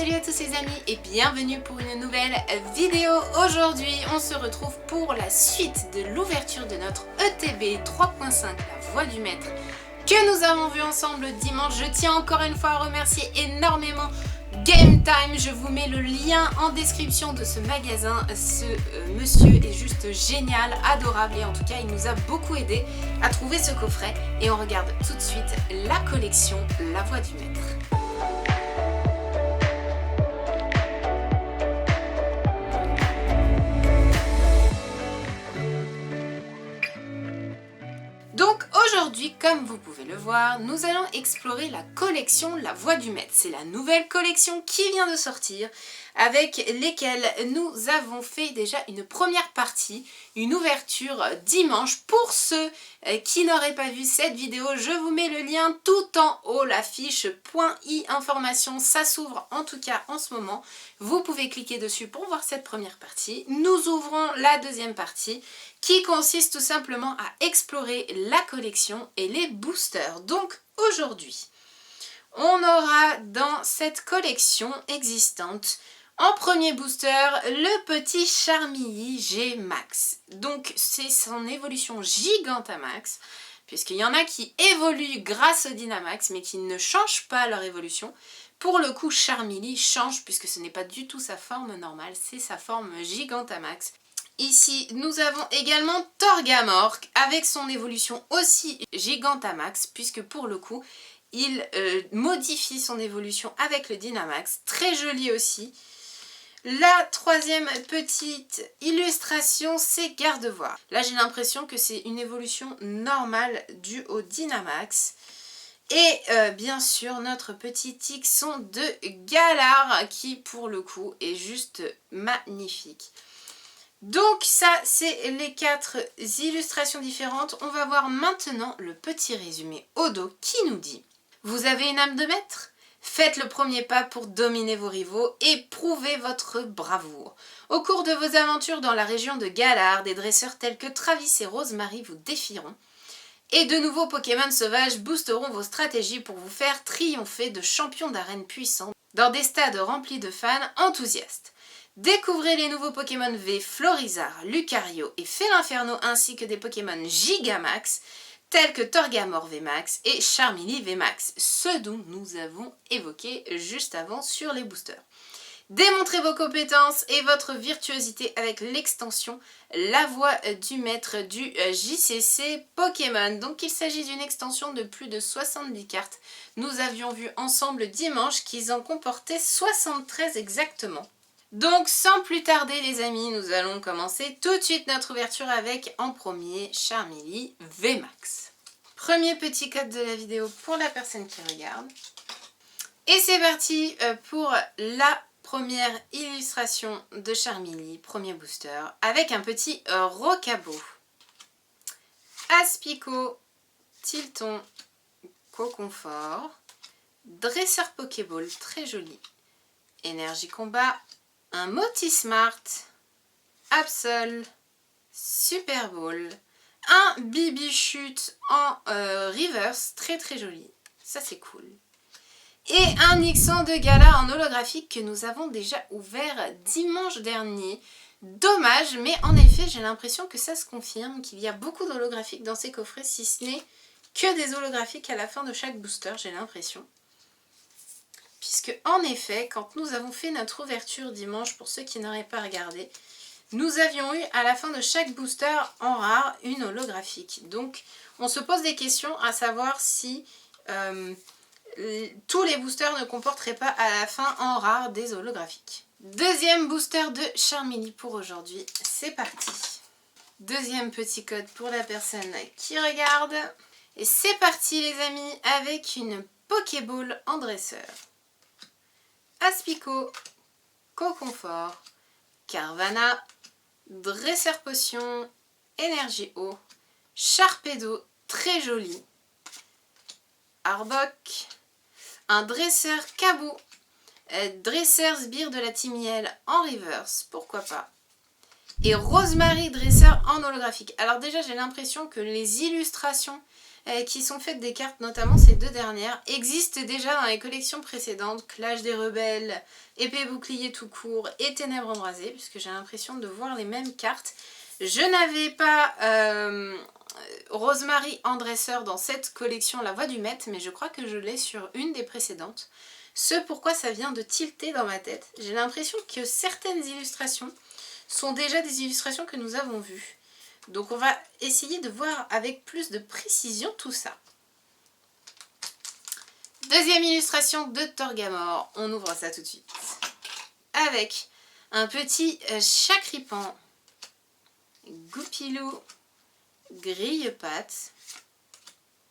salut à tous les amis et bienvenue pour une nouvelle vidéo. Aujourd'hui on se retrouve pour la suite de l'ouverture de notre ETB 3.5 La Voix du Maître que nous avons vu ensemble dimanche. Je tiens encore une fois à remercier énormément Game Time. Je vous mets le lien en description de ce magasin. Ce monsieur est juste génial, adorable et en tout cas il nous a beaucoup aidé à trouver ce coffret. Et on regarde tout de suite la collection La Voix du Maître. Donc aujourd'hui, comme vous pouvez le voir, nous allons explorer la collection La Voix du Maître. C'est la nouvelle collection qui vient de sortir, avec lesquelles nous avons fait déjà une première partie, une ouverture dimanche. Pour ceux qui n'auraient pas vu cette vidéo, je vous mets le lien tout en haut, la fiche .i information, ça s'ouvre en tout cas en ce moment. Vous pouvez cliquer dessus pour voir cette première partie. Nous ouvrons la deuxième partie qui consiste tout simplement à explorer la collection et les boosters. Donc aujourd'hui, on aura dans cette collection existante, en premier booster, le petit Charmilly G Max. Donc c'est son évolution Gigantamax, puisqu'il y en a qui évoluent grâce au Dynamax, mais qui ne changent pas leur évolution. Pour le coup, Charmilly change, puisque ce n'est pas du tout sa forme normale, c'est sa forme Gigantamax. Ici, nous avons également Torgamorque avec son évolution aussi Gigantamax, puisque pour le coup, il modifie son évolution avec le Dynamax. Très joli aussi. La troisième petite illustration, c'est Gardevoir. Là, j'ai l'impression que c'est une évolution normale due au Dynamax. Et bien sûr, notre petit Tixon de Galar, qui pour le coup est juste magnifique. Donc ça, c'est les 4 illustrations différentes. On va voir maintenant le petit résumé au dos qui nous dit: vous avez une âme de maître? Faites le premier pas pour dominer vos rivaux et prouvez votre bravoure. Au cours de vos aventures dans la région de Galar, des dresseurs tels que Travis et Rosemary vous défieront. Et de nouveaux Pokémon sauvages boosteront vos stratégies pour vous faire triompher de champions d'arène puissants dans des stades remplis de fans enthousiastes. Découvrez les nouveaux Pokémon V Florizarre, Lucario et Félinferno ainsi que des Pokémon Gigamax tels que Torgamore VMAX et Charmilly VMAX, ce dont nous avons évoqué juste avant sur les boosters. Démontrez vos compétences et votre virtuosité avec l'extension La Voix du Maître du JCC Pokémon. Donc il s'agit d'une extension de plus de 70 cartes. Nous avions vu ensemble dimanche qu'ils en comportaient 73 exactement. Donc sans plus tarder les amis, nous allons commencer tout de suite notre ouverture avec en premier Charmilly VMAX. Premier petit code de la vidéo pour la personne qui regarde. Et c'est parti pour la première illustration de Charmilly, premier booster, avec un petit Rocabo. Aspico, Tilton, Coconfort, Dresseur Pokéball, très joli, Énergie Combat, un Motismart, Absol, Super Ball, un Bibichute en reverse, très très joli, ça c'est cool. Et un Nixon de Galar en holographique que nous avons déjà ouvert dimanche dernier. Dommage, mais en effet j'ai l'impression que ça se confirme, qu'il y a beaucoup d'holographiques dans ces coffrets, si ce n'est que des holographiques à la fin de chaque booster, j'ai l'impression. Puisque en effet, quand nous avons fait notre ouverture dimanche, pour ceux qui n'auraient pas regardé, nous avions eu à la fin de chaque booster en rare une holographique. Donc on se pose des questions à savoir si tous les boosters ne comporteraient pas à la fin en rare des holographiques. Deuxième booster de Charmilly pour aujourd'hui, c'est parti. Deuxième petit code pour la personne qui regarde. Et c'est parti les amis avec une Pokéball en dresseur. Aspico, Coconfort, Carvana, Dresseur Potion, Énergie Eau, Sharpedo, très joli, Arbok, un Dresseur Cabou, Dresseur Sbire de la Timiel en reverse, pourquoi pas, et Rosemary Dresseur en holographique. Alors déjà j'ai l'impression que les illustrations qui sont faites des cartes, notamment ces deux dernières, existent déjà dans les collections précédentes, Clash des Rebelles, Épée Bouclier tout court et Ténèbres Embrasées, puisque j'ai l'impression de voir les mêmes cartes. Je n'avais pas Rosemary en dresseur dans cette collection La Voix du Maître, mais je crois que je l'ai sur une des précédentes. Ce pourquoi ça vient de tilter dans ma tête. J'ai l'impression que certaines illustrations sont déjà des illustrations que nous avons vues. Donc on va essayer de voir avec plus de précision tout ça. Deuxième illustration de Torgamore. On ouvre ça tout de suite. Avec un petit Chakripan, Goupilou, Grille-Patte,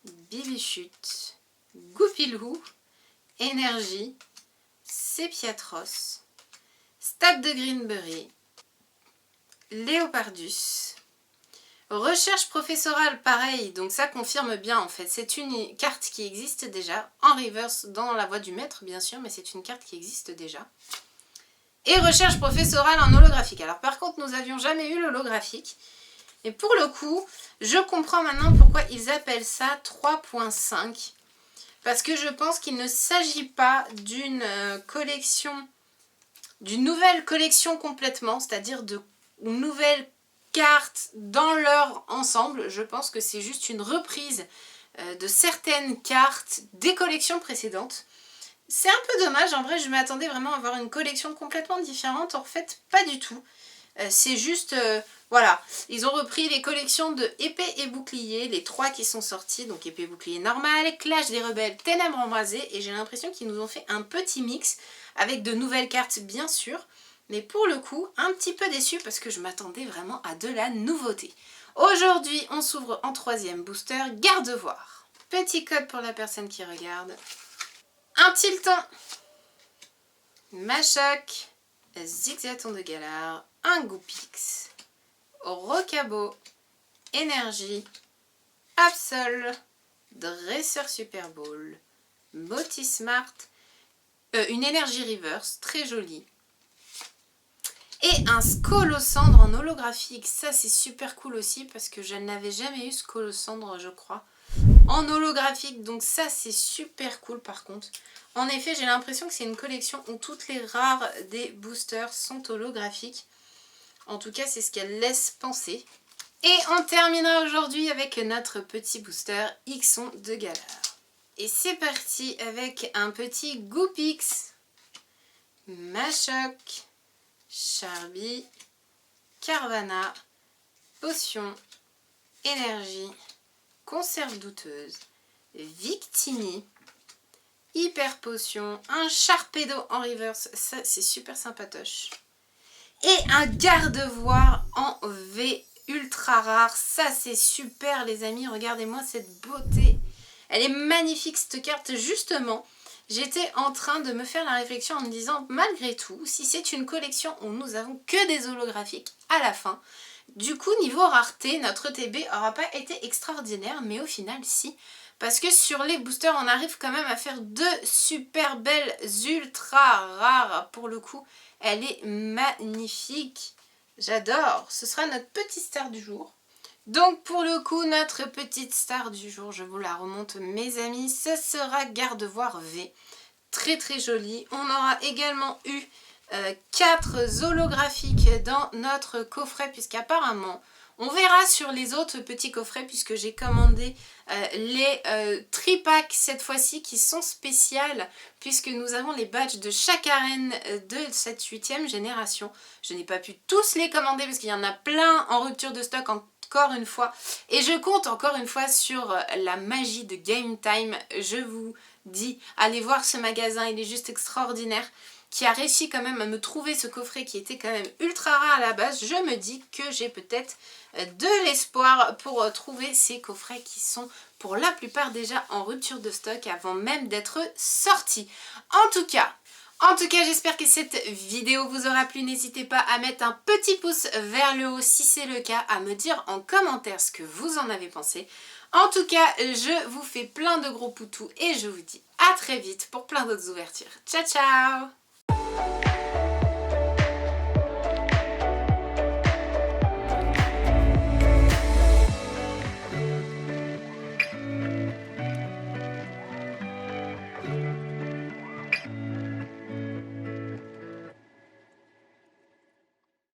Bibichute, Goupilou, Énergie, Sépiatros, Stade de Greenbury, Léopardus, Recherche professorale, pareil, donc ça confirme bien en fait. C'est une carte qui existe déjà, en reverse dans La Voix du Maître bien sûr, mais c'est une carte qui existe déjà. Et recherche professorale en holographique. Alors par contre, nous n'avions jamais eu l'holographique. Et pour le coup, je comprends maintenant pourquoi ils appellent ça 3.5. Parce que je pense qu'il ne s'agit pas d'une collection, d'une nouvelle collection complètement, c'est-à-dire de nouvelles cartes dans leur ensemble. Je pense que c'est juste une reprise de certaines cartes des collections précédentes. C'est un peu dommage, en vrai je m'attendais vraiment à avoir une collection complètement différente, en fait pas du tout. C'est juste, voilà, ils ont repris les collections de Épée et Bouclier, les trois qui sont sortis, donc Épée et Bouclier normal, Clash des Rebelles, Ténèbres Embrasées, et j'ai l'impression qu'ils nous ont fait un petit mix avec de nouvelles cartes bien sûr, mais pour le coup, un petit peu déçue parce que je m'attendais vraiment à de la nouveauté. Aujourd'hui, on s'ouvre en troisième booster, Gardevoir. Petit code pour la personne qui regarde. Un Tiltan, Machoc, Zigzaton de Galar, un Goupix, Rocabo, Énergie, Absol, Dresseur Super Bowl, Motismart, une énergie reverse, très jolie. Et un Scolosandre en holographique, ça c'est super cool aussi parce que je n'avais jamais eu Scolosandre je crois. En holographique, donc ça c'est super cool par contre. En effet, j'ai l'impression que c'est une collection où toutes les rares des boosters sont holographiques. En tout cas, c'est ce qu'elle laisse penser. Et on terminera aujourd'hui avec notre petit booster Ixon de Galar. Et c'est parti avec un petit Goupix, Machoc, Charby, Carvana, Potion, Énergie, Conserve douteuse, Victini, Hyper Potion, un Sharpedo en reverse, ça c'est super sympatoche. Et un Gardevoir en V ultra rare, ça c'est super les amis, regardez-moi cette beauté. Elle est magnifique cette carte, justement. J'étais en train de me faire la réflexion en me disant, malgré tout, si c'est une collection où nous avons que des holographiques à la fin, du coup, niveau rareté, notre TB n'aura pas été extraordinaire, mais au final, si. Parce que sur les boosters, on arrive quand même à faire deux super belles ultra rares. Pour le coup, elle est magnifique. J'adore. Ce sera notre petite star du jour. Donc pour le coup, notre petite star du jour, je vous la remonte mes amis, ce sera Gardevoir V. Très très jolie. On aura également eu 4 holographiques dans notre coffret, puisqu'apparemment, on verra sur les autres petits coffrets, puisque j'ai commandé les tripacks cette fois-ci qui sont spéciales, puisque nous avons les badges de chaque arène de cette 8e génération. Je n'ai pas pu tous les commander parce qu'il y en a plein en rupture de stock encore une fois. Et je compte encore une fois sur la magie de Game Time. Je vous dis, allez voir ce magasin, il est juste extraordinaire. Qui a réussi quand même à me trouver ce coffret qui était quand même ultra rare à la base. Je me dis que j'ai peut-être de l'espoir pour trouver ces coffrets qui sont pour la plupart déjà en rupture de stock avant même d'être sortis. En tout cas, j'espère que cette vidéo vous aura plu. N'hésitez pas à mettre un petit pouce vers le haut si c'est le cas, à me dire en commentaire ce que vous en avez pensé. En tout cas, je vous fais plein de gros poutous et je vous dis à très vite pour plein d'autres ouvertures. Ciao ciao!